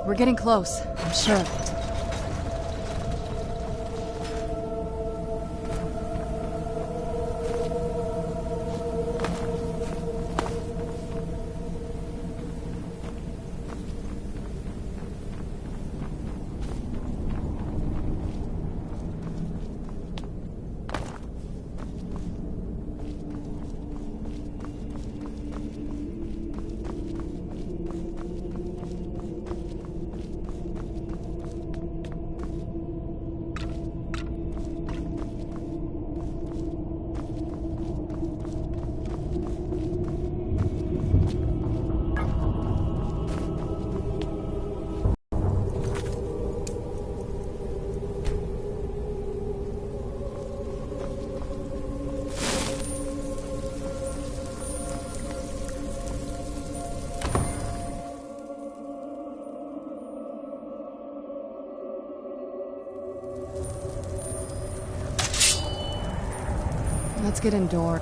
We're getting close, I'm sure of it. Let's get indoors.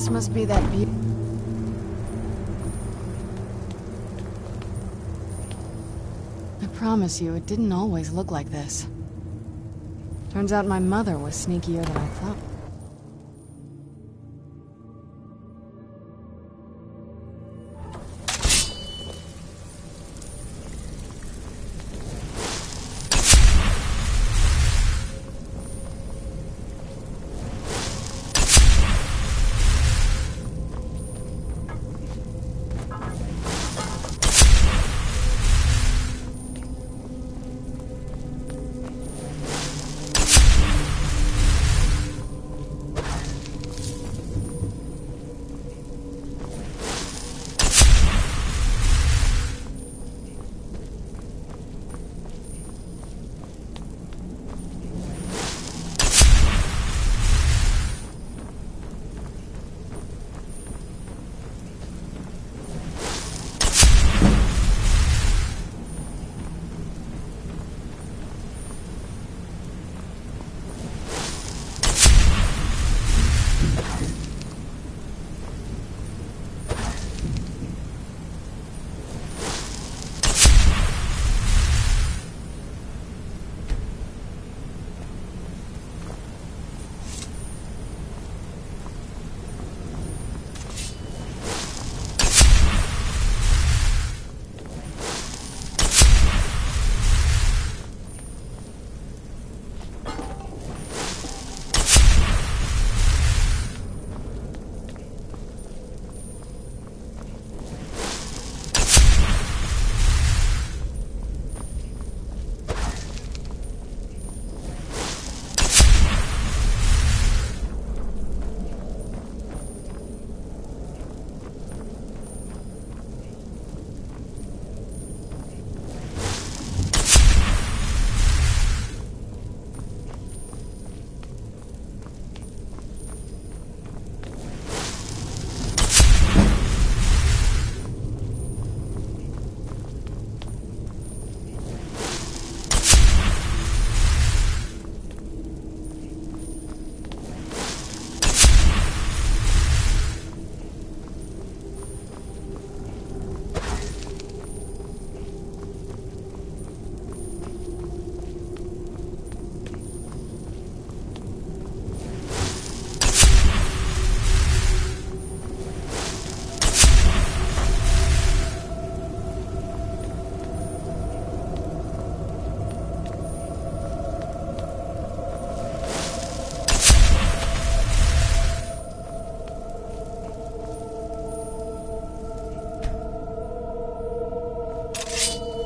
This must be that I promise you, it didn't always look like this. Turns out my mother was sneakier than I thought.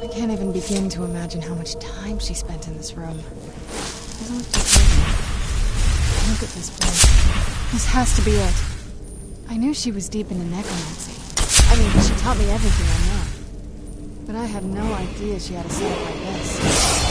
I can't even begin to imagine how much time she spent in this room. Doesn't look too crazy. Look at this place. This has to be it. I knew she was deep into necromancy. I mean, she taught me everything I know. But I had no idea she had a setup like this.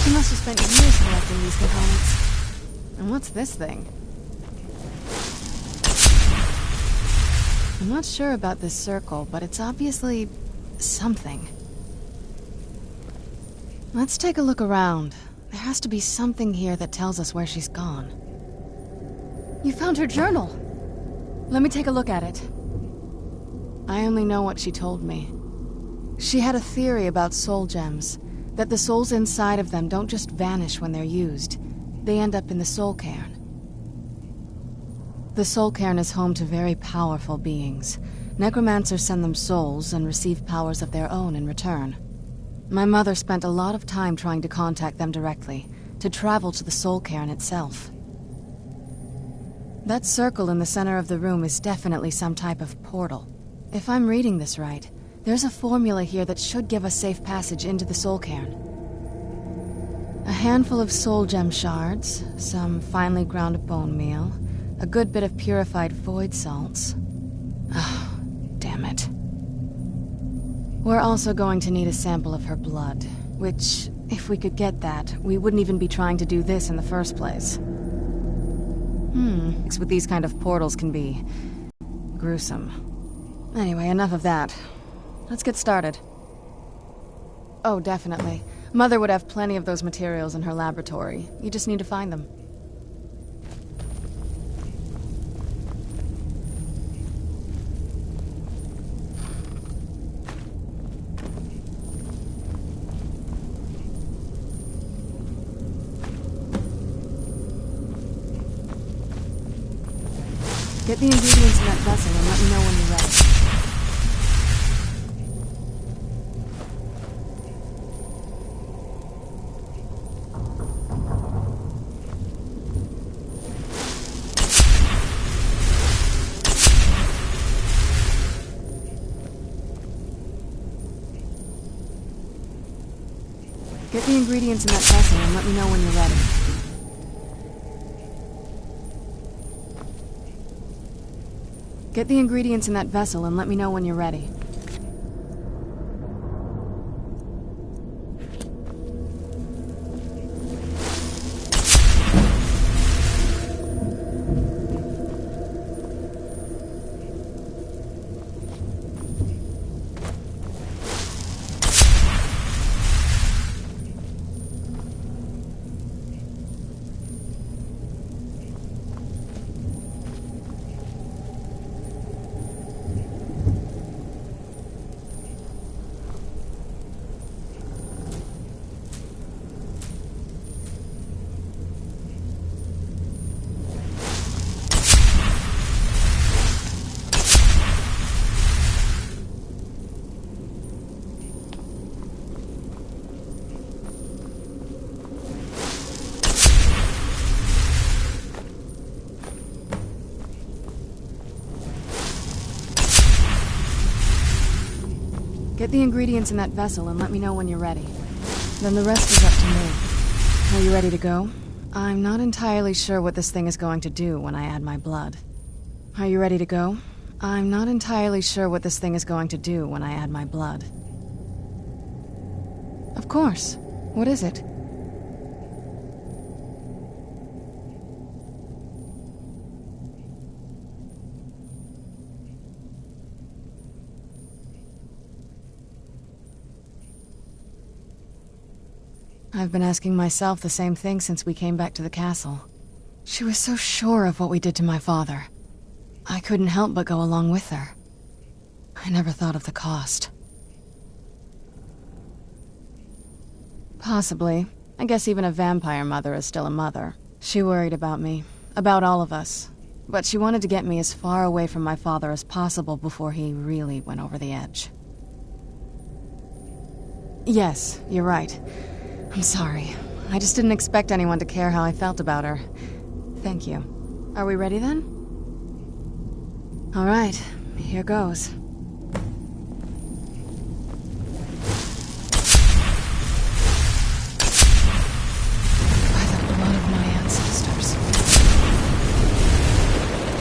She must have spent years collecting these components. And what's this thing? I'm not sure about this circle, but it's obviously something. Let's take a look around. There has to be something here that tells us where she's gone. You found her journal! Let me take a look at it. I only know what she told me. She had a theory about soul gems. That the souls inside of them don't just vanish when they're used. They end up in the soul cairn. The soul cairn is home to very powerful beings. Necromancers send them souls and receive powers of their own in return. My mother spent a lot of time trying to contact them directly, to travel to the soul cairn itself. That circle in the center of the room is definitely some type of portal. If I'm reading this right, there's a formula here that should give us safe passage into the soul cairn. A handful of soul gem shards, some finely ground bone meal, a good bit of purified void salts. Oh, damn it. We're also going to need a sample of her blood, which, if we could get that, we wouldn't even be trying to do this in the first place. With these kind of portals can be gruesome. Anyway, enough of that. Let's get started. Oh, definitely. Mother would have plenty of those materials in her laboratory. You just need to find them. Get the ingredients in that vessel and let me know when you're ready. Get the ingredients in that vessel and let me know when you're ready. Get the ingredients in that vessel and let me know when you're ready. Get the ingredients in that vessel and let me know when you're ready. Then the rest is up to me. Are you ready to go? I'm not entirely sure what this thing is going to do when I add my blood. Are you ready to go? I'm not entirely sure what this thing is going to do when I add my blood. Of course. What is it? I've been asking myself the same thing since we came back to the castle. She was so sure of what we did to my father. I couldn't help but go along with her. I never thought of the cost. Possibly. I guess even a vampire mother is still a mother. She worried about me, about all of us. But she wanted to get me as far away from my father as possible before he really went over the edge. Yes, you're right. I'm sorry. I just didn't expect anyone to care how I felt about her. Thank you. Are we ready then? All right, here goes. By the blood of my ancestors.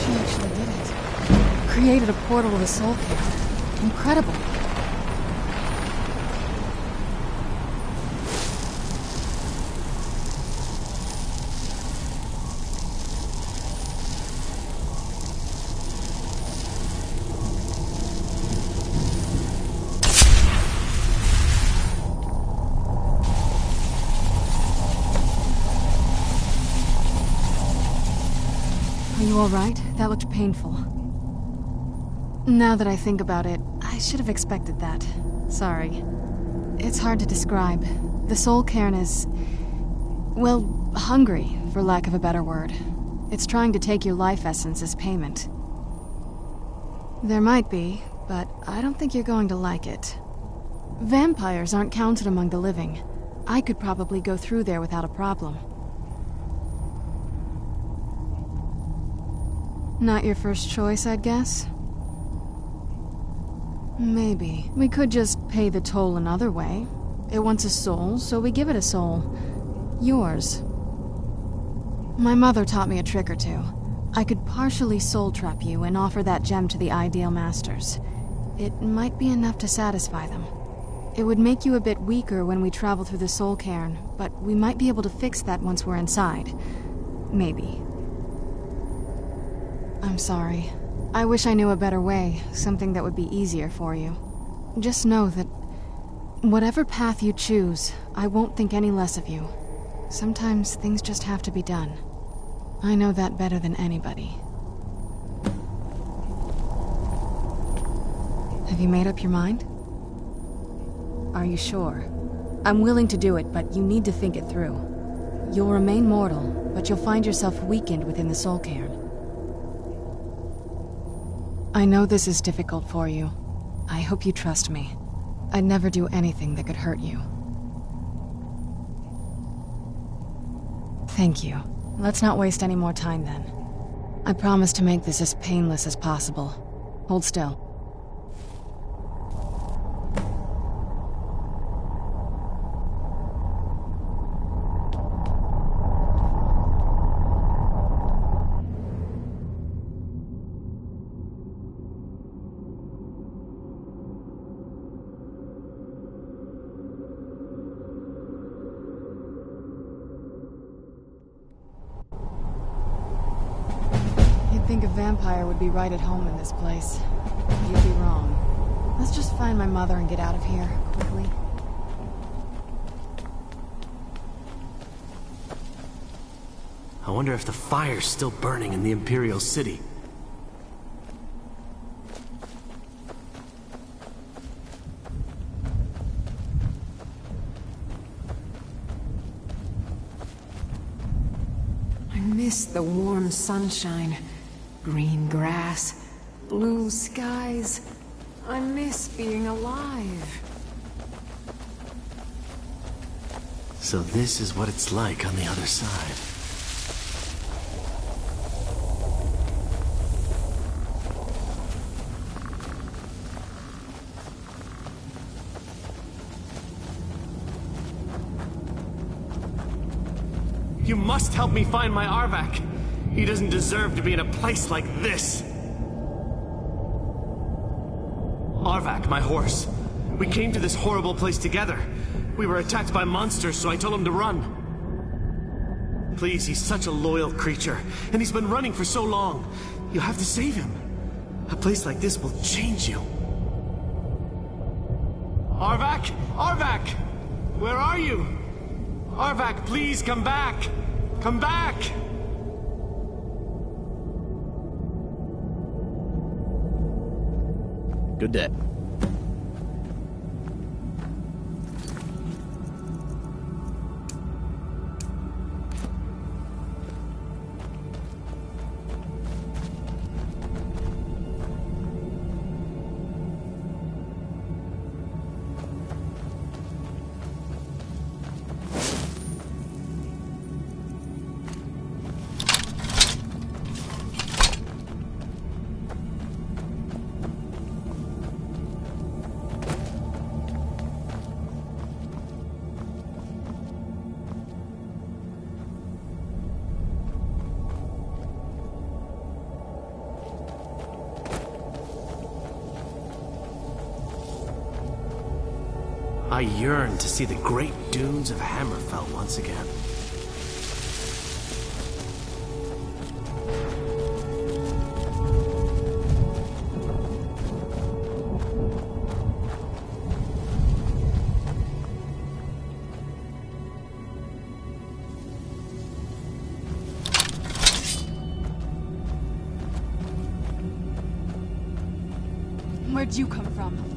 She actually did it. Created a portal to the soul cairn. Incredible. All right, that looked painful. Now that I think about it, I should have expected that. Sorry. It's hard to describe. The soul cairn is... well, hungry, for lack of a better word. It's trying to take your life essence as payment. There might be, but I don't think you're going to like it. Vampires aren't counted among the living. I could probably go through there without a problem. Not your first choice, I'd guess? Maybe. We could just pay the toll another way. It wants a soul, so we give it a soul. Yours. My mother taught me a trick or two. I could partially soul trap you and offer that gem to the ideal masters. It might be enough to satisfy them. It would make you a bit weaker when we travel through the soul cairn, but we might be able to fix that once we're inside. Maybe. I'm sorry. I wish I knew a better way, something that would be easier for you. Just know that whatever path you choose, I won't think any less of you. Sometimes things just have to be done. I know that better than anybody. Have you made up your mind? Are you sure? I'm willing to do it, but you need to think it through. You'll remain mortal, but you'll find yourself weakened within the soul cairn. I know this is difficult for you. I hope you trust me. I'd never do anything that could hurt you. Thank you. Let's not waste any more time then. I promise to make this as painless as possible. Hold still. You'd think a vampire would be right at home in this place. You'd be wrong. Let's just find my mother and get out of here, quickly. I wonder if the fire's still burning in the Imperial City. I miss the warm sunshine, green grass, blue skies. I miss being alive. So this is what it's like on the other side. You must help me find my Arvak. He doesn't deserve to be in a place like this. Arvak, my horse. We came to this horrible place together. We were attacked by monsters, so I told him to run. Please, he's such a loyal creature, and he's been running for so long. You have to save him. A place like this will change you. Arvak! Arvak! Where are you? Arvak, please come back! Come back! Good day. I yearn to see the great dunes of Hammerfell once again. Where'd you come from?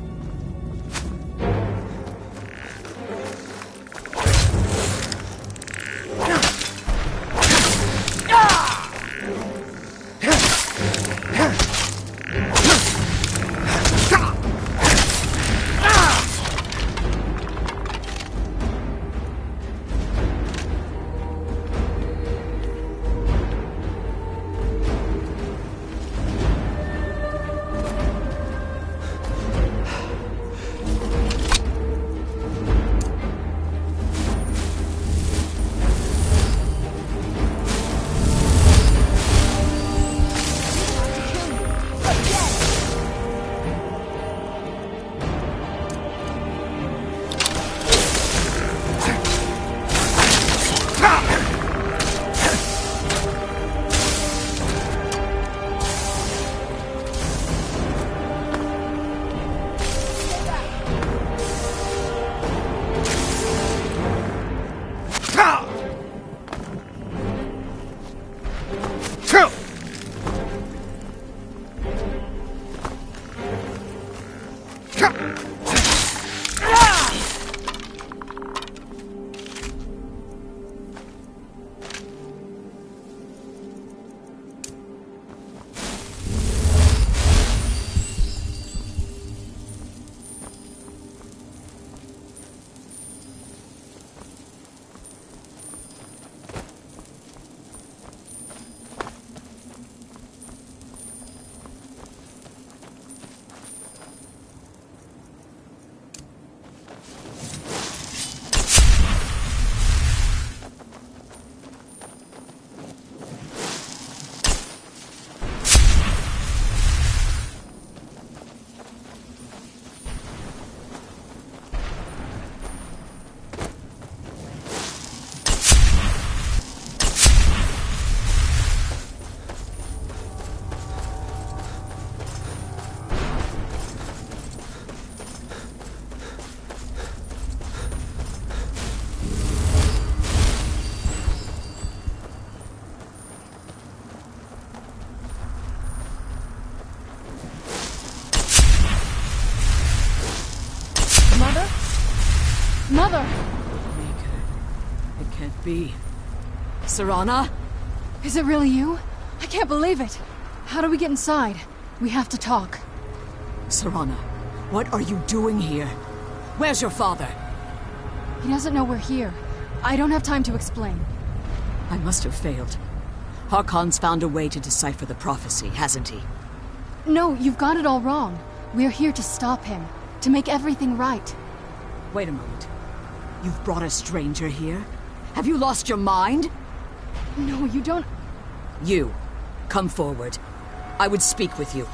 Mother! Maker. It can't be. Serana? Is it really you? I can't believe it. How do we get inside? We have to talk. Serana, what are you doing here? Where's your father? He doesn't know we're here. I don't have time to explain. I must have failed. Harkon's found a way to decipher the prophecy, hasn't he? No, you've got it all wrong. We're here to stop him. To make everything right. Wait a moment. You've brought a stranger here? Have you lost your mind? No, you don't... You, come forward. I would speak with you.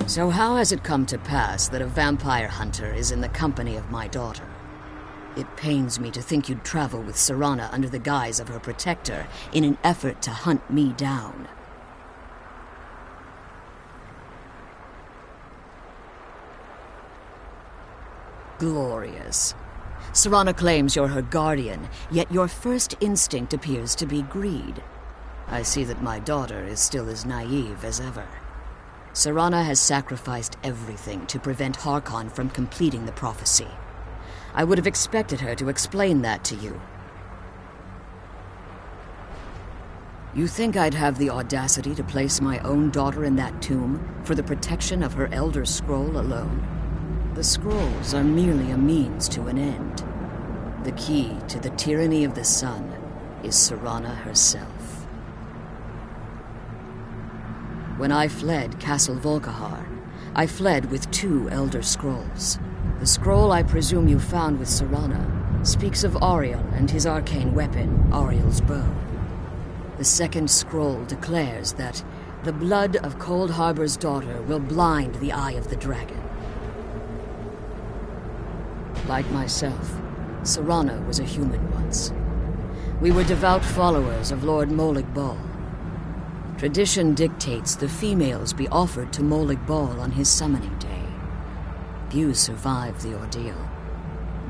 So how has it come to pass that a vampire hunter is in the company of my daughter? It pains me to think you'd travel with Serana under the guise of her protector in an effort to hunt me down. Glorious. Serana claims you're her guardian, yet your first instinct appears to be greed. I see that my daughter is still as naive as ever. Serana has sacrificed everything to prevent Harkon from completing the prophecy. I would have expected her to explain that to you. You think I'd have the audacity to place my own daughter in that tomb for the protection of her Elder Scroll alone? The scrolls are merely a means to an end. The key to the tyranny of the sun is Serana herself. When I fled Castle Volkihar, I fled with 2 Elder Scrolls. The scroll I presume you found with Serana speaks of Auriel and his arcane weapon, Auriel's bow. The second scroll declares that the blood of Cold Harbor's daughter will blind the eye of the dragon. Like myself, Serana was a human once. We were devout followers of Lord Molig Bal. Tradition dictates the females be offered to Molig Bal on his summoning day. Few survive the ordeal.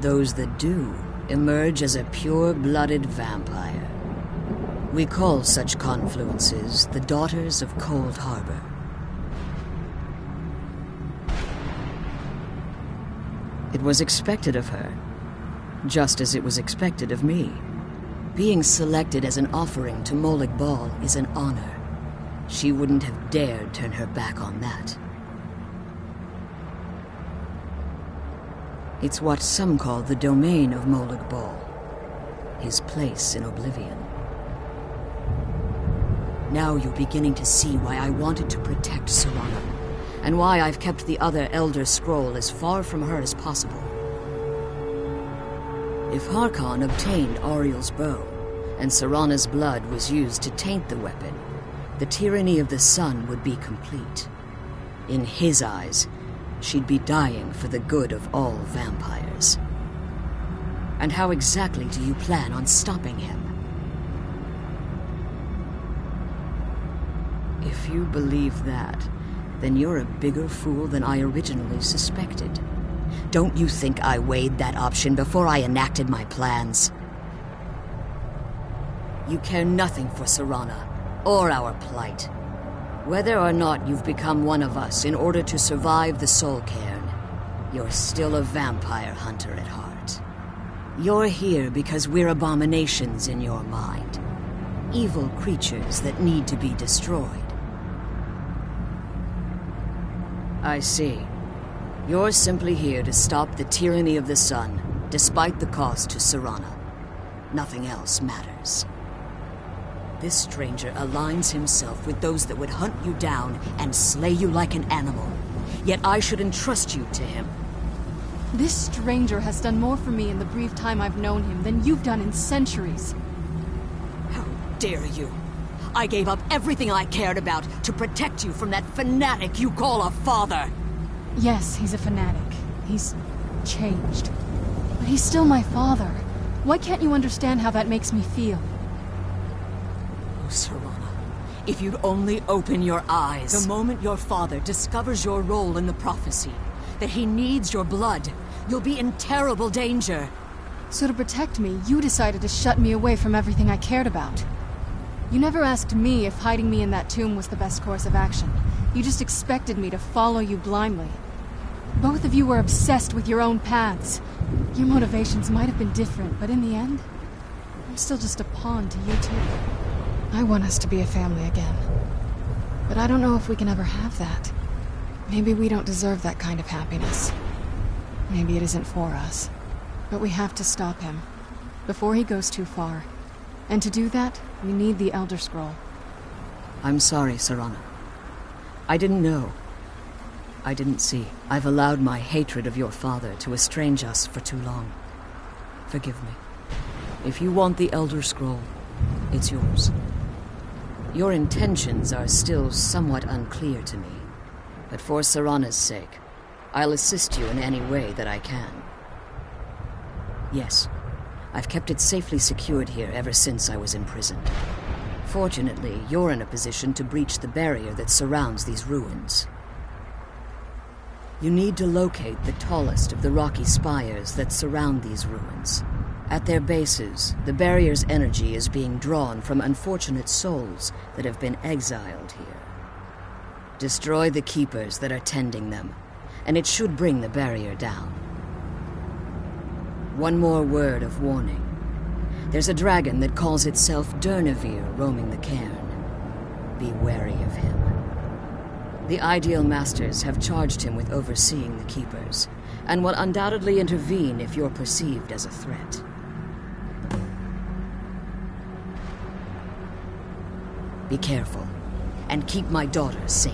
Those that do emerge as a pure-blooded vampire. We call such confluences the Daughters of Cold Harbor. It was expected of her, just as it was expected of me. Being selected as an offering to Molig Bal is an honor. She wouldn't have dared turn her back on that. It's what some call the domain of Molig Bal, his place in oblivion. Now you're beginning to see why I wanted to protect Serana, and why I've kept the other Elder Scroll as far from her as possible. If Harkon obtained Auriel's bow, and Serana's blood was used to taint the weapon, the tyranny of the sun would be complete. In his eyes, she'd be dying for the good of all vampires. And how exactly do you plan on stopping him? If you believe that, then you're a bigger fool than I originally suspected. Don't you think I weighed that option before I enacted my plans? You care nothing for Serana, or our plight. Whether or not you've become one of us in order to survive the Soul Cairn, you're still a vampire hunter at heart. You're here because we're abominations in your mind. Evil creatures that need to be destroyed. I see. You're simply here to stop the tyranny of the sun, despite the cost to Serana. Nothing else matters. This stranger aligns himself with those that would hunt you down and slay you like an animal. Yet I should entrust you to him. This stranger has done more for me in the brief time I've known him than you've done in centuries. How dare you! I gave up everything I cared about to protect you from that fanatic you call a father! Yes, he's a fanatic. He's changed. But he's still my father. Why can't you understand how that makes me feel? Oh, Serana, if you'd only open your eyes. The moment your father discovers your role in the prophecy, that he needs your blood, you'll be in terrible danger. So to protect me, you decided to shut me away from everything I cared about. You never asked me if hiding me in that tomb was the best course of action. You just expected me to follow you blindly. Both of you were obsessed with your own paths. Your motivations might have been different, but in the end, I'm still just a pawn to you two. I want us to be a family again. But I don't know if we can ever have that. Maybe we don't deserve that kind of happiness. Maybe it isn't for us. But we have to stop him, before he goes too far. And to do that, we need the Elder Scroll. I'm sorry, Serana. I didn't know. I didn't see. I've allowed my hatred of your father to estrange us for too long. Forgive me. If you want the Elder Scroll, it's yours. Your intentions are still somewhat unclear to me, but for Serana's sake, I'll assist you in any way that I can. Yes, I've kept it safely secured here ever since I was imprisoned. Fortunately, you're in a position to breach the barrier that surrounds these ruins. You need to locate the tallest of the rocky spires that surround these ruins. At their bases, the barrier's energy is being drawn from unfortunate souls that have been exiled here. Destroy the keepers that are tending them, and it should bring the barrier down. One more word of warning. There's a dragon that calls itself Durnevere roaming the cairn. Be wary of him. The Ideal Masters have charged him with overseeing the keepers, and will undoubtedly intervene if you're perceived as a threat. Be careful, and keep my daughter safe.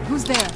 Who's there?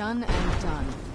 done and done.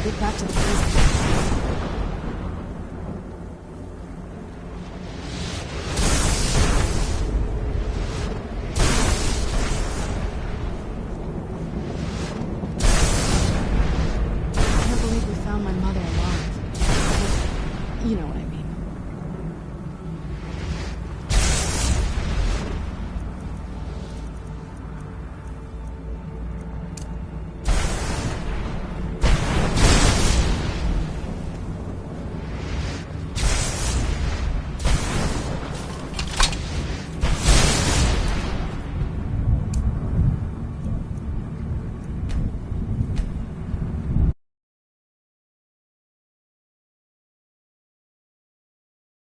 get back to the prison.